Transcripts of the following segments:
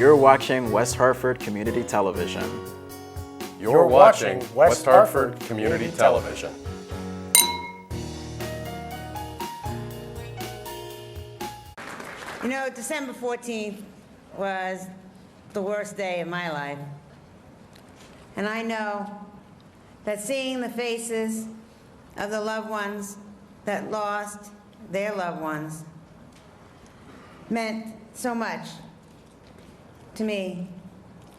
You're watching West Hartford Community Television. You're watching West Hartford Community Television. You know, December 14th was the worst day of my life. And I know that seeing the faces of the loved ones that lost their loved ones meant so much to me.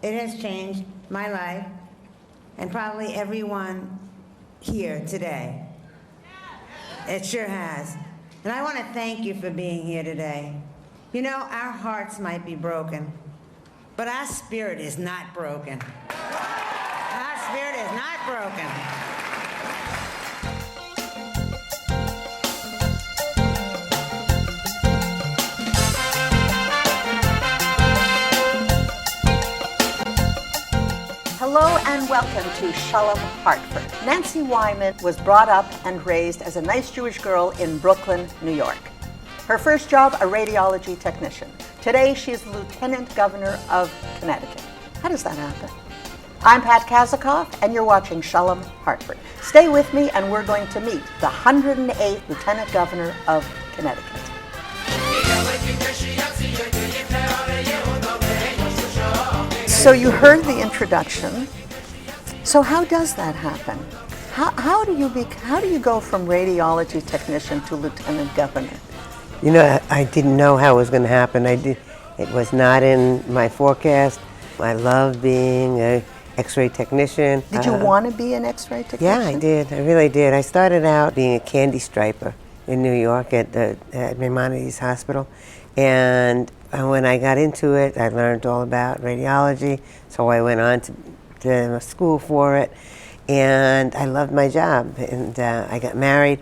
It has changed my life and probably everyone here today. It sure has. And I want to thank you for being here today. You know, our hearts might be broken, but our spirit is not broken. Our spirit is not broken. Hello and welcome to Shalom, Hartford. Nancy Wyman was brought up and raised as a nice Jewish girl in Brooklyn, New York. Her first job, a radiology technician. Today, she is the Lieutenant Governor of Connecticut. How does that happen? I'm Pat Kazikoff, and you're watching Shalom, Hartford. Stay with me, and we're going to meet the 108th Lieutenant Governor of Connecticut. So you heard the introduction. So how does that happen? How do you go from radiology technician to Lieutenant Governor? You know, I didn't know how it was going to happen. It was not in my forecast. I love being an X-ray technician. Did you want to be an X-ray technician? Yeah, I did. I really did. I started out being a candy striper in New York at Maimonides Hospital. And when I got into it, I learned all about radiology. So I went on to school for it. And I loved my job. And I got married.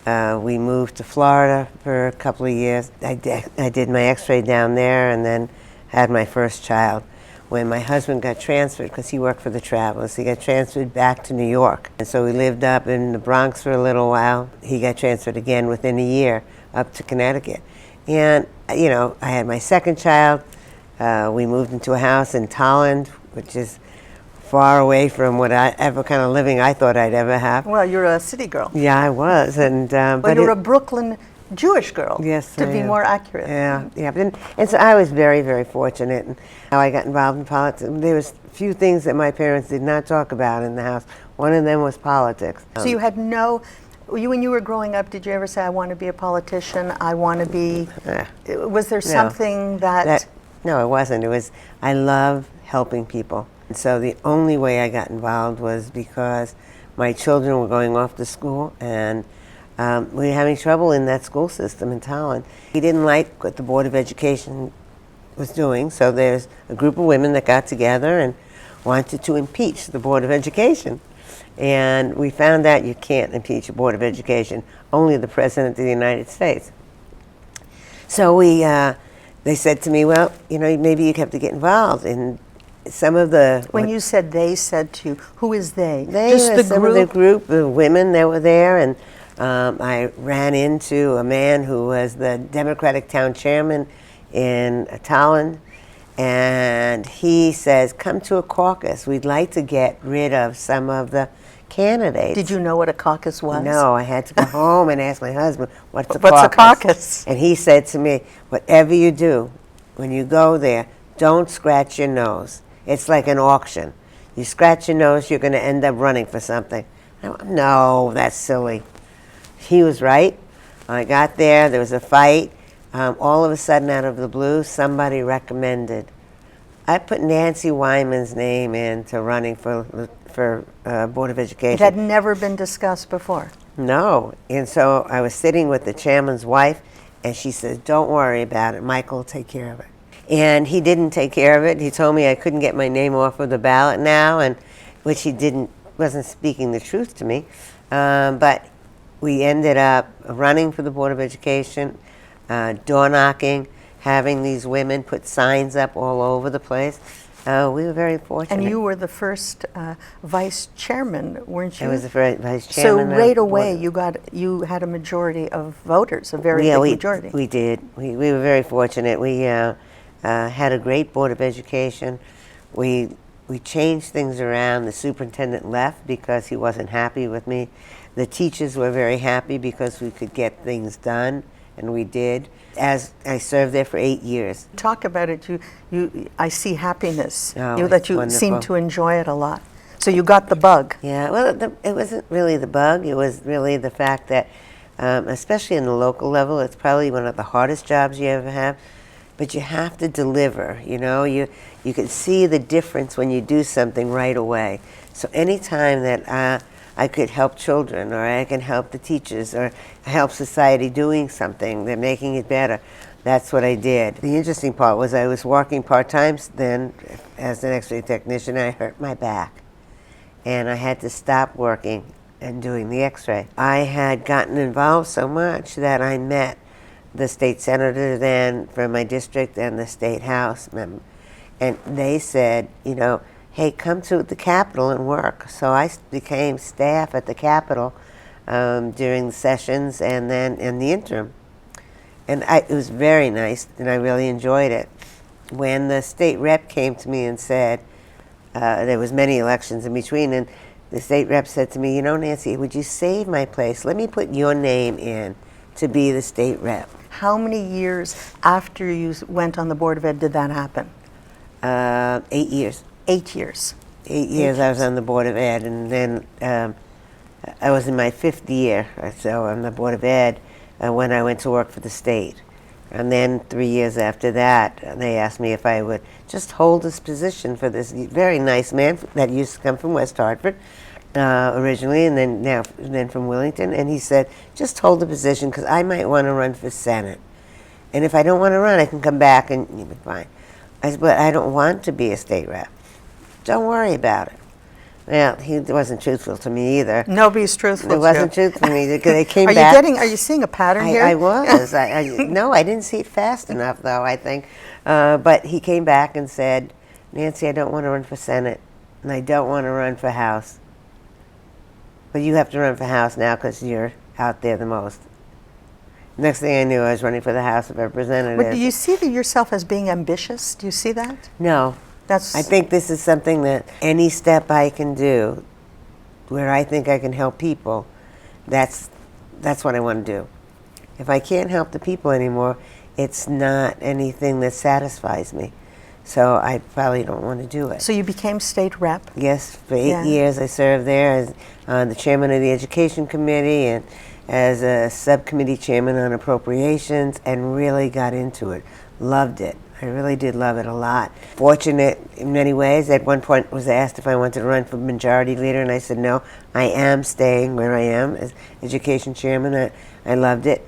We moved to Florida for a couple of years. I did my X-ray down there and then had my first child. When my husband got transferred, because he worked for the Travelers, he got transferred back to New York. And so we lived up in the Bronx for a little while. He got transferred again within a year up to Connecticut. And, you know, I had my second child. We moved into a house in Tolland, which is far away from whatever kind of living I thought I'd ever have. Well, you're a city girl. Yeah, I was, and but you're a Brooklyn Jewish girl. Yes, to be more accurate. Yeah. And so I was very, very fortunate. And how I got involved in politics. There was a few things that my parents did not talk about in the house. One of them was politics. So you had when you were growing up, did you ever say, "I want to be a politician"? I want to be. Was there something that? No, it wasn't. It was. I love helping people. And so the only way I got involved was because my children were going off to school and we were having trouble in that school system in Tolland. He didn't like what the Board of Education was doing, so there's a group of women that got together and wanted to impeach the Board of Education. And we found out you can't impeach a Board of Education, only the President of the United States. So they said to me, well, you know, maybe you'd have to get involved in some of the... When you said they said to you, who is they? Just the some group? Of the group, the women that were there, and I ran into a man who was the Democratic town chairman in Tolland, and he says, come to a caucus. We'd like to get rid of some of the candidates. Did you know what a caucus was? No, I had to go home and ask my husband, what's a caucus? And he said to me, whatever you do, when you go there, don't scratch your nose. It's like an auction. You scratch your nose, you're going to end up running for something. I went, no, that's silly. He was right. I got there was a fight. All of a sudden, out of the blue, somebody recommended. I put Nancy Wyman's name into running for Board of Education. It had never been discussed before. No. And so I was sitting with the chairman's wife, and she said, don't worry about it. Michael will take care of it. And he didn't take care of it. He told me I couldn't get my name off of the ballot now, and which he wasn't speaking the truth to me. But we ended up running for the Board of Education, door knocking, having these women put signs up all over the place. We were very fortunate. And you were the first vice chairman, weren't you? I was the first vice chairman. So right away you had a majority of voters, a very big majority. We did. We were very fortunate. had a great Board of Education. We changed things around. The superintendent left because he wasn't happy with me. The teachers were very happy because we could get things done, and we did. As I served there for 8 years. Talk about it. I see happiness. Oh, That you wonderful. seem to enjoy it a lot. So you got the bug. Yeah, well, it wasn't really the bug. It was really the fact that, especially in the local level, it's probably one of the hardest jobs you ever have. But you have to deliver. You know, you can see the difference when you do something right away. So anytime that I could help children, or I can help the teachers, or help society doing something, they're making it better. That's what I did. The interesting part was I was working part-time then as an X-ray technician. I hurt my back, and I had to stop working and doing the X-ray. I had gotten involved so much that I met the state senator then from my district and the state house member, and they said, you know, hey, come to the Capitol and work. So I became staff at the Capitol during the sessions and then in the interim. And it was very nice, and I really enjoyed it. When the state rep came to me and said, there was many elections in between, and the state rep said to me, you know, Nancy, would you save my place? Let me put your name in to be the state rep. How many years after you went on the Board of Ed did that happen? 8 years. 8 years. 8 years I was on the Board of Ed, and then I was in my 5th year or so on the Board of Ed when I went to work for the state. And then 3 years after that, they asked me if I would just hold this position for this very nice man that used to come from West Hartford originally, and then from Willington. And he said, just hold the position because I might want to run for Senate. And if I don't want to run, I can come back and you'll be fine. I said, but I don't want to be a state rep. Don't worry about it. Well, he wasn't truthful to me either. Nobody's truthful. It wasn't truthful to me because they came Are back. Are you seeing a pattern here? I was. No, I didn't see it fast enough, though, I think. But he came back and said, Nancy, I don't want to run for Senate, and I don't want to run for House. But you have to run for House now because you're out there the most. Next thing I knew, I was running for the House of Representatives. But do you see yourself as being ambitious? Do you see that? No. I think this is something that any step I can do where I think I can help people, that's what I want to do. If I can't help the people anymore, it's not anything that satisfies me. So I probably don't want to do it. So you became state rep? Yes, for 8 years I served there as the chairman of the Education Committee and as a subcommittee chairman on appropriations, and really got into it. Loved it. I really did love it a lot. Fortunate in many ways. At one point was asked if I wanted to run for majority leader, and I said no, I am staying where I am as education chairman. I loved it.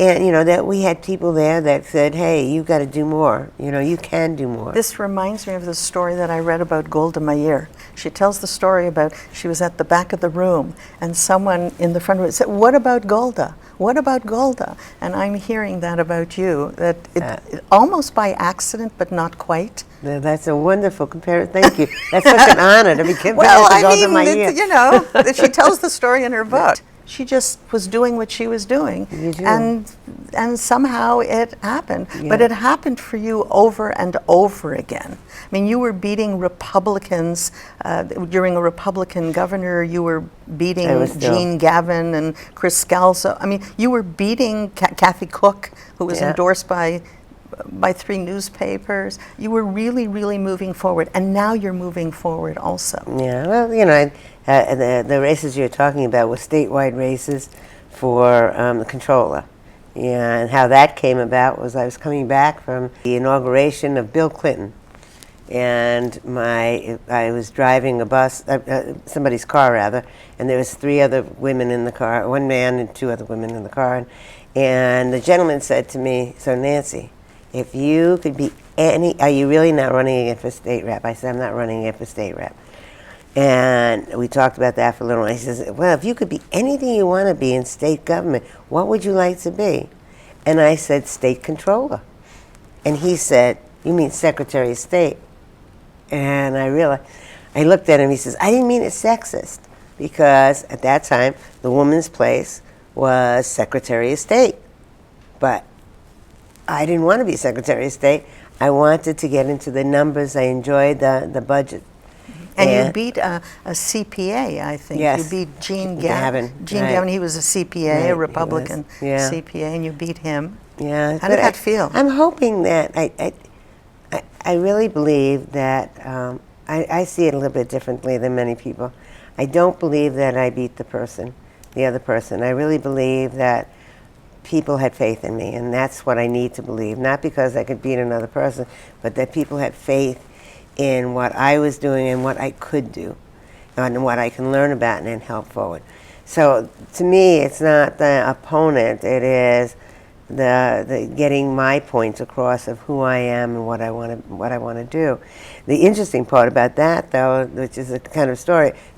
And you know, that we had people there that said, hey, you've got to do more. You know, you can do more. This reminds me of the story that I read about Golda Meir. She tells the story about she was at the back of the room and someone in the front of it said, what about Golda? What about Golda? And I'm hearing that about you, that it almost by accident, but not quite. That's a wonderful comparison. Thank you. That's such an honor to be compared to Golda Meir. You know, that she tells the story in her book. She just was doing what she was doing, and somehow it happened. Yeah. But it happened for you over and over again. I mean, you were beating Republicans during a Republican governor. You were beating Gene Gavin and Chris Scalzo. I mean, you were beating Kathy Cook, who was endorsed by 3 newspapers. You were really, really moving forward, and now you're moving forward also. Yeah, well, you know, the races you're talking about were statewide races for the controller. Yeah, and how that came about was I was coming back from the inauguration of Bill Clinton, and I was driving a bus, somebody's car rather, and there was 3 other women in the car, 1 man and 2 other women in the car, and the gentleman said to me, so Nancy, if you could be are you really not running again for state rep? I said, I'm not running again for state rep. And we talked about that for a little while. He says, well, if you could be anything you want to be in state government, what would you like to be? And I said, state controller. And he said, you mean Secretary of State? And I realized, I looked at him, he says, I didn't mean it sexist, because at that time, the woman's place was Secretary of State. But I didn't want to be Secretary of State. I wanted to get into the numbers. I enjoyed the budget. And you beat a CPA, I think. Yes. You beat Gene Gavin. Gene Right. Gavin, he was a CPA, Right, a Republican he was. Yeah. CPA, and you beat him. Yeah. How did that feel? I'm hoping that I really believe that I see it a little bit differently than many people. I don't believe that I beat the other person. I really believe that people had faith in me, and that's what I need to believe. Not because I could beat another person, but that people had faith in what I was doing and what I could do, and what I can learn about and help forward. So to me, it's not the opponent, it is the getting my points across of who I am and what I want to do. The interesting part about that, though, which is a kind of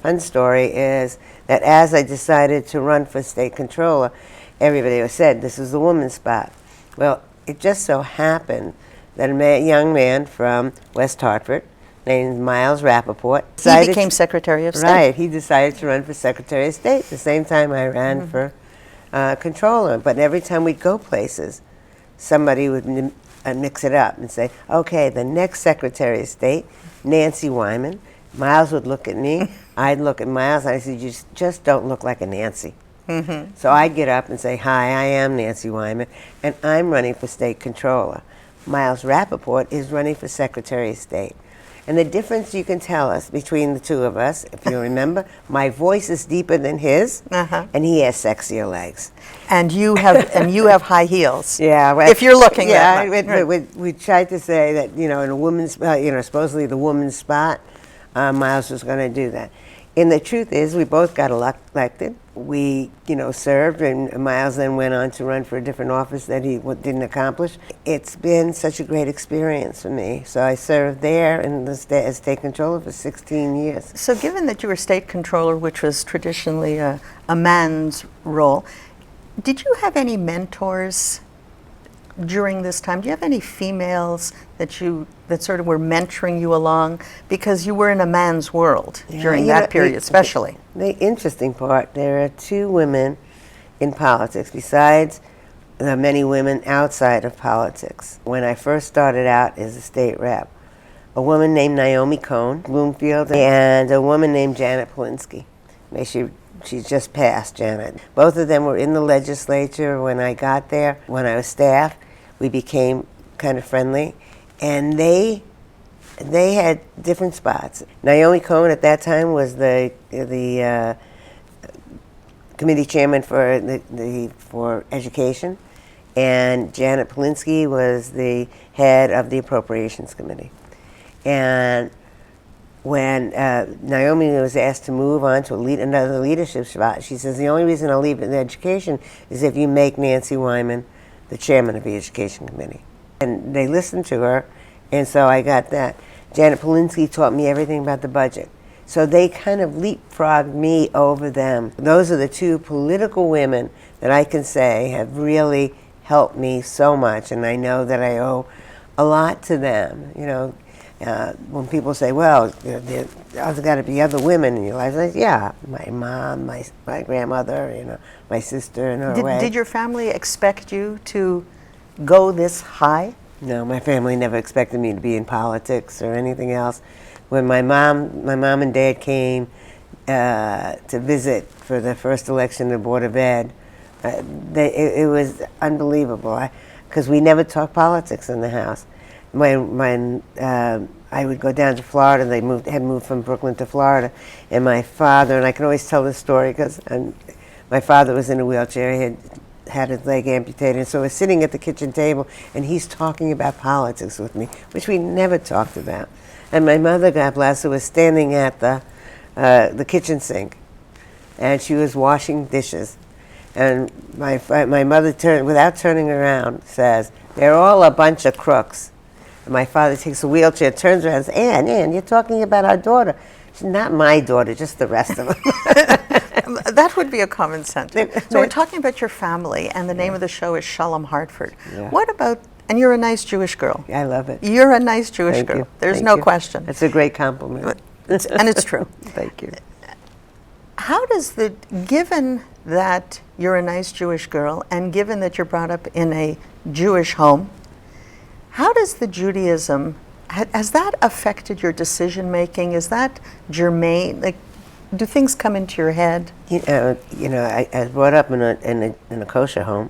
fun story, is that as I decided to run for state controller, everybody said this was the woman's spot. Well, it just so happened that a young man from West Hartford named Miles Rappaport He became Secretary of State. Right, he decided to run for Secretary of State the same time I ran for controller. But every time we'd go places, somebody would mix it up and say, okay, the next Secretary of State, Nancy Wyman. Miles would look at me, I'd look at Miles, and I said, you just don't look like a Nancy. So I'd get up and say, hi, I am Nancy Wyman, and I'm running for state controller. Miles Rappaport is running for Secretary of State. And the difference you can tell us between the two of us, if you remember, my voice is deeper than his, and he has sexier legs. And you have high heels. Yeah, well, if you're looking that much. we tried to say that, in a woman's, supposedly the woman's spot, Miles was going to do that. And the truth is, we both got elected. We, served, and Miles then went on to run for a different office that he didn't accomplish. It's been such a great experience for me. So I served there as state controller for 16 years. So given that you were state controller, which was traditionally a man's role, did you have any mentors during this time? Do you have any females that sort of were mentoring you along? Because you were in a man's world during that period, especially. The interesting part, there are two women in politics, besides the many women outside of politics. When I first started out as a state rep, a woman named Naomi Cohn, Bloomfield, and a woman named Janet Polinsky. She just passed, Janet. Both of them were in the legislature when I got there. When I was staff, we became kind of friendly, and they had different spots. Naomi Cohn at that time was the committee chairman for education, and Janet Polinsky was the head of the appropriations committee. And when Naomi was asked to move on to another leadership spot, she says, the only reason I'll leave in education is if you make Nancy Wyman the chairman of the education committee. And they listened to her, and so I got that. Janet Polinsky taught me everything about the budget. So they kind of leapfrogged me over them. Those are the two political women that I can say have really helped me so much, and I know that I owe a lot to them. When people say, well, there's got to be other women in your life, I say, yeah, my mom, my grandmother, my sister in her way. Did your family expect you to go this high? No, my family never expected me to be in politics or anything else. When my mom and dad came to visit for the first election of the Board of Ed, it was unbelievable, because we never talked politics in the house. When I would go down to Florida, they had moved from Brooklyn to Florida, and my father, and I can always tell this story because my father was in a wheelchair, he had his leg amputated, and so I was sitting at the kitchen table, and he's talking about politics with me, which we never talked about. And my mother, God bless her, was standing at the kitchen sink, and she was washing dishes. And my mother, without turning around, says, they're all a bunch of crooks. And my father takes a wheelchair, turns around and says, Ann, you're talking about our daughter. She's not my daughter, just the rest of them. That would be a common sentence. So we're talking about your family, and the name of the show is Shalom Hartford. Yeah. What about, and you're a nice Jewish girl. I love it. You're a nice Jewish Thank girl. you. There's Thank no you. question. It's a great compliment. And it's true. Thank you. How does given that you're a nice Jewish girl, and given that you're brought up in a Jewish home, How does the Judaism, has that affected your decision making? Is that germane? Like, do things come into your head? I was brought up in a kosher home.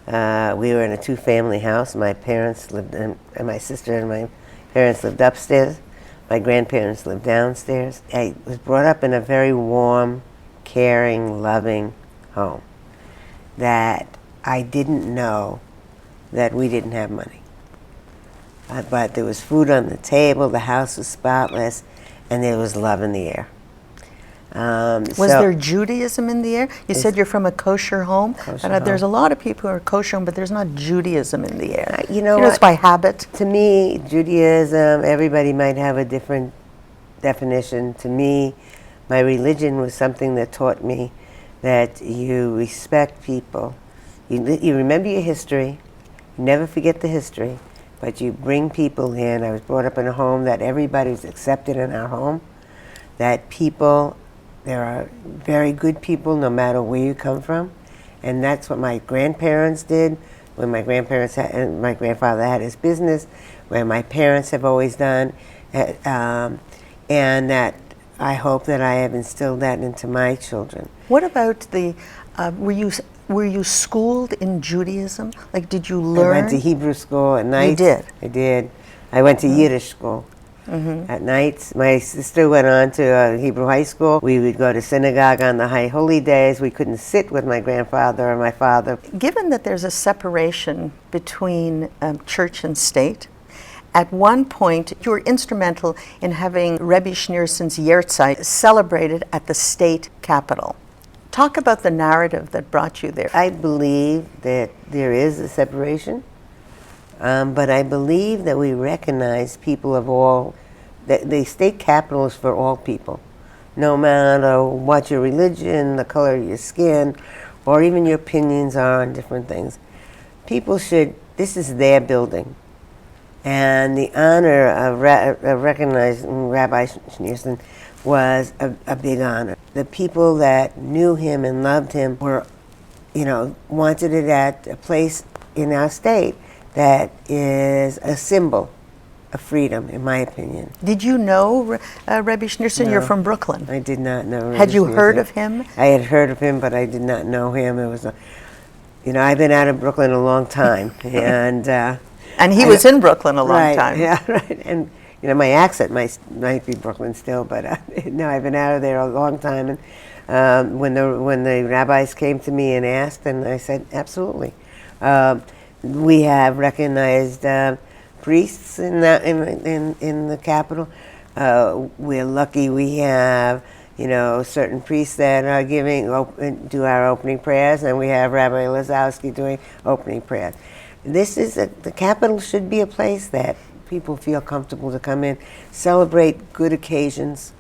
We were in a two-family house. My parents lived in, and my sister and my parents lived upstairs. My grandparents lived downstairs. I was brought up in a very warm, caring, loving home that I didn't know that we didn't have money. But there was food on the table, the house was spotless, and there was love in the air. Was there Judaism in the air? You said you're from a kosher home. There's a lot of people who are kosher, but there's not Judaism in the air. You know what? It's by habit. To me, Judaism, everybody might have a different definition. To me, my religion was something that taught me that you respect people. You remember your history. You never forget the history. But you bring people in. I was brought up in a home that everybody was accepted in our home. That people, there are very good people no matter where you come from. And that's what my grandparents did when my grandparents had, and my grandfather had his business, where my parents have always done. And that I hope that I have instilled that into my children. What about the, were you schooled in Judaism? Like, did you learn? I went to Hebrew school at night. You did? I did. I went to Yiddish school. At nights. My sister went on to Hebrew high school. We would go to synagogue on the high holy days. We couldn't sit with my grandfather or my father. Given that there's a separation between church and state, at one point you were instrumental in having Rebbe Schneerson's Yahrzeit celebrated at the state capitol. Talk about the narrative that brought you there. I believe that there is a separation. But I believe that we recognize people of all, that the state capital is for all people, no matter what your religion, the color of your skin, or even your opinions are on different things. People should, this is their building. And the honor of recognizing Rabbi Schneerson was a big honor. The people that knew him and loved him were, wanted it at a place in our state that is a symbol of freedom, in my opinion. Did you know Rebbe Schneerson? No, You're from Brooklyn. I did not know Rebbe Had you Schneerson. heard of him? I had heard of him, but I did not know him. It was, I've been out of Brooklyn a long time, and he was in Brooklyn a long time. Yeah, right. And my accent might be Brooklyn still, but no, I've been out of there a long time. And when the rabbis came to me and asked, and I said, absolutely. We have recognized priests in the capital. We're lucky we have, certain priests that are do our opening prayers, and we have Rabbi Lazowski doing opening prayers. The capital should be a place that people feel comfortable to come in, celebrate good occasions.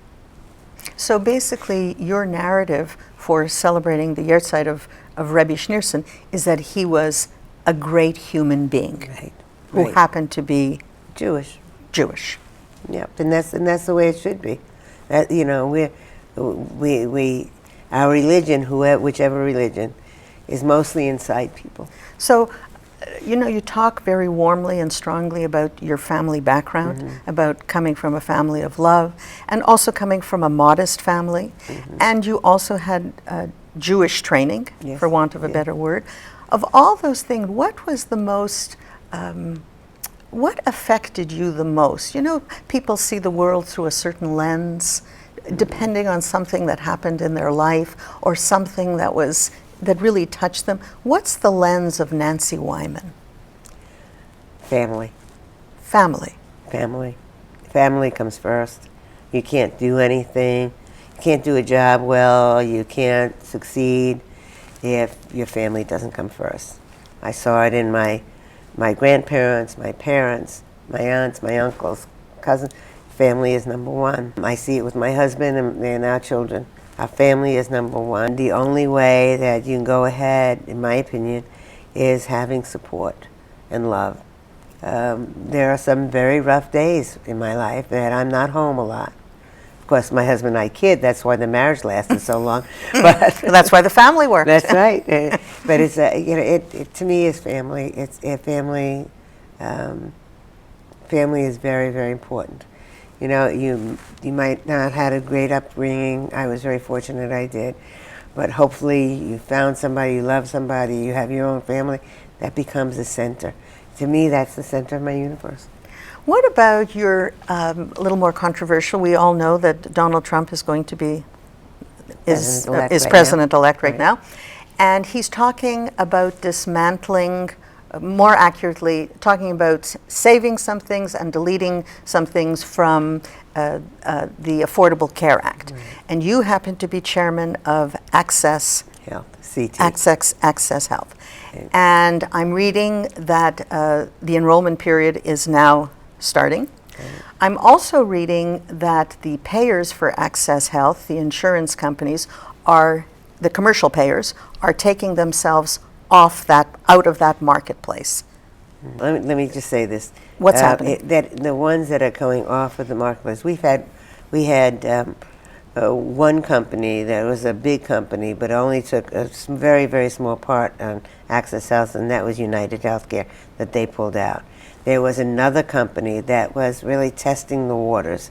So basically, your narrative for celebrating the Yahrzeit of Rebbe Schneerson is that he was a great human being, who happened to be Jewish. Yep, and that's the way it should be. That our religion, whichever religion, is mostly inside people. So, you talk very warmly and strongly about your family background, about coming from a family of love, and also coming from a modest family, and you also had Jewish training, for want of a better word. Of all those things, what was the most, what affected you the most? People see the world through a certain lens, depending on something that happened in their life or something that really touched them. What's the lens of Nancy Wyman? Family. Family. Family. Family comes first. You can't do anything. You can't do a job well. You can't succeed if your family doesn't come first. I saw it in my grandparents, my parents, my aunts, my uncles, cousins. Family is number one. I see it with my husband and our children. Our family is number one. The only way that you can go ahead, in my opinion, is having support and love. There are some very rough days in my life that I'm not home a lot. Of course, my husband and I kid, that's why the marriage lasted so long. But that's why the family worked. That's right. But it's to me, it's family. It's a family family is very, very important. You know, you might not have had a great upbringing. I was very fortunate I did. But hopefully you found somebody, you love somebody, you have your own family. That becomes the center. To me, that's the center of my universe. What about your, a little more controversial, we all know that Donald Trump is going to be, is president-elect right now. And he's talking about dismantling, more accurately, talking about saving some things and deleting some things from the Affordable Care Act. And you happen to be chairman of Access Health, CT. Access Health. And I'm reading that the enrollment period is now starting. I'm also reading that the payers for Access Health, the insurance companies, the commercial payers, are taking themselves out of that marketplace. Let me just say this. What's happening? That the ones that are going off of the marketplace, we had one company that was a big company, but only took a very, very small part on Access Health, and that was United Healthcare that they pulled out. There was another company that was really testing the waters,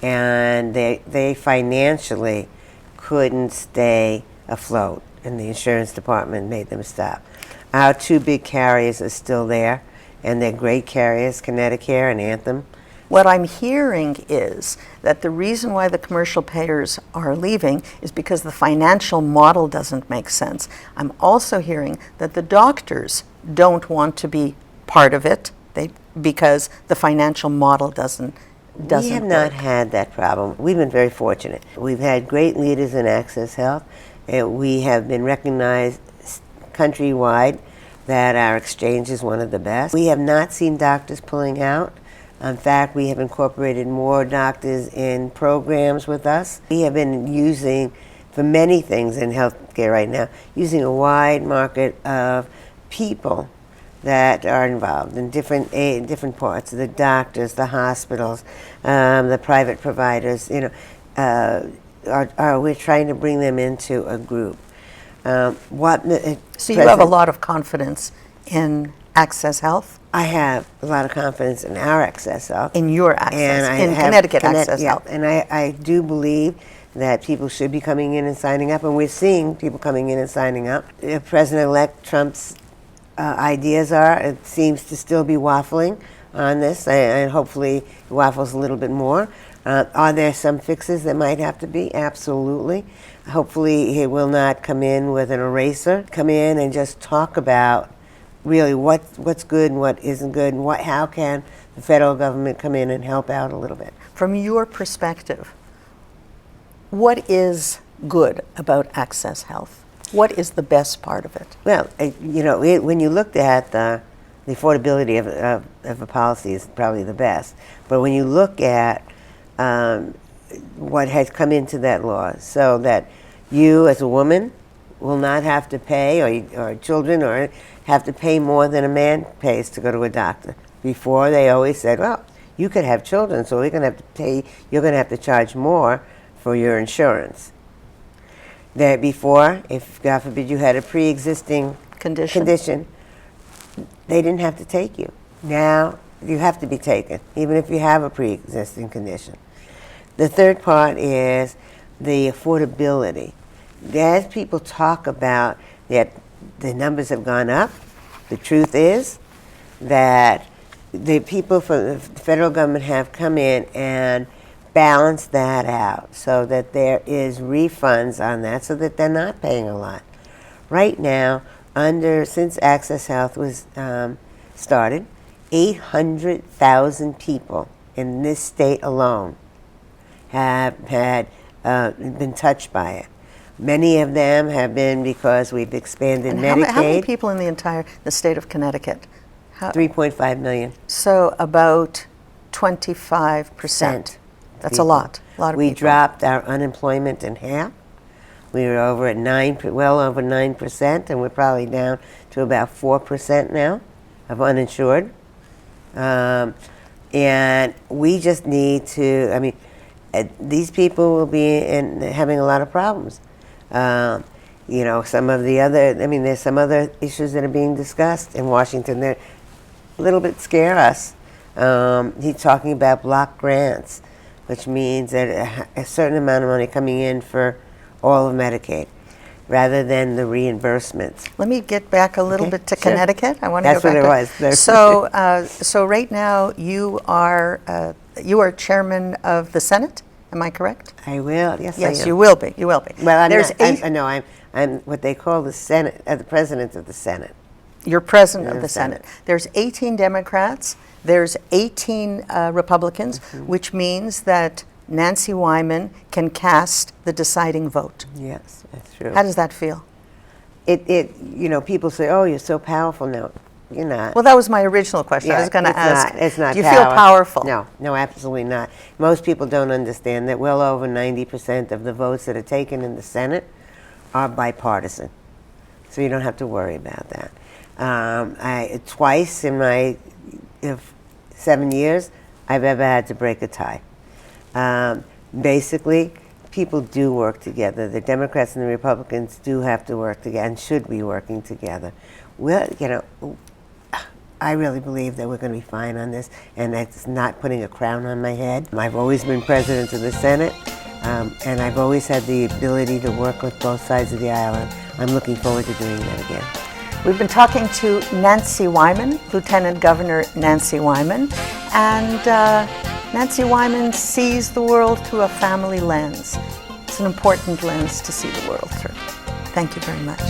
and they financially couldn't stay afloat, and the insurance department made them stop. Our two big carriers are still there, and they're great carriers, Connecticut and Anthem. What I'm hearing is that the reason why the commercial payers are leaving is because the financial model doesn't make sense. I'm also hearing that the doctors don't want to be part of it because the financial model doesn't We have not had that problem. We've been very fortunate. We've had great leaders in Access Health. We have been recognized countrywide that our exchange is one of the best. We have not seen doctors pulling out. In fact, we have incorporated more doctors in programs with us. We have been using, for many things in healthcare right now, using a wide market of people that are involved in different parts, the doctors, the hospitals, the private providers. You know, we're trying to bring them into a group. So you have a lot of confidence in Access Health? I have a lot of confidence in our Access Health. In your Access, in Connecticut Access Health. And I do believe that people should be coming in and signing up, and we're seeing people coming in and signing up. President-elect Trump's ideas it seems to still be waffling on this, and hopefully it waffles a little bit more. Are there some fixes that might have to be? Absolutely. Hopefully he will not come in with an eraser, come in and just talk about really what's good and what isn't good, and how can the federal government come in and help out a little bit. From your perspective, what is good about Access Health? What is the best part of it? Well, you know, when you looked at the affordability of a policy is probably the best, but when you look at what has come into that law, so that you as a woman will not have to pay, or children, or have to pay more than a man pays to go to a doctor. Before, they always said, well, you could have children, so you're going to have to charge more for your insurance. That before, if God forbid you had a pre-existing condition, they didn't have to take you. Now you have to be taken, even if you have a pre-existing condition. The third part is the affordability. As people talk about that the numbers have gone up, the truth is that the people from the federal government have come in and balance that out so that there is refunds on that, so that they're not paying a lot. Right now, since Access Health was started, 800,000 people in this state alone have been touched by it. Many of them have been because we've expanded Medicaid. How many people in the state of Connecticut? 3.5 million. So about 25%. That's a lot of people. We dropped our unemployment in half. We were over at well over 9%, and we're probably down to about 4% now of uninsured. And we just need to, I mean, these people will be having a lot of problems. You know, there's some other issues that are being discussed in Washington that a little bit scare us. He's talking about block grants, which means that a certain amount of money coming in for all of Medicaid, rather than the reimbursements. Let me get back a little bit to Sure. Connecticut. I want to That's go back what it was. So right now you are chairman of the Senate. Am I correct? I will. Yes, I Yes, am. you will be. You will be. Well, I'm There's not, no, I'm what they call the Senate, the president of the Senate. You're president of the the Senate. Senate. There's 18 Democrats. There's 18 Republicans, which means that Nancy Wyman can cast the deciding vote. Yes, that's true. How does that feel? People say, "Oh, you're so powerful." No, you're not. Well, that was my original question. I was going to ask. It's not. Do you feel powerful? No, absolutely not. Most people don't understand that well over 90% of the votes that are taken in the Senate are bipartisan, so you don't have to worry about that. Twice in my 7 years, I've ever had to break a tie. Basically, people do work together. The Democrats and the Republicans do have to work together and should be working together. Well, I really believe that we're going to be fine on this, and that's not putting a crown on my head. I've always been president of the Senate, and I've always had the ability to work with both sides of the aisle, and I'm looking forward to doing that again. We've been talking to Nancy Wyman, Lieutenant Governor Nancy Wyman, and Nancy Wyman sees the world through a family lens. It's an important lens to see the world through. Thank you very much.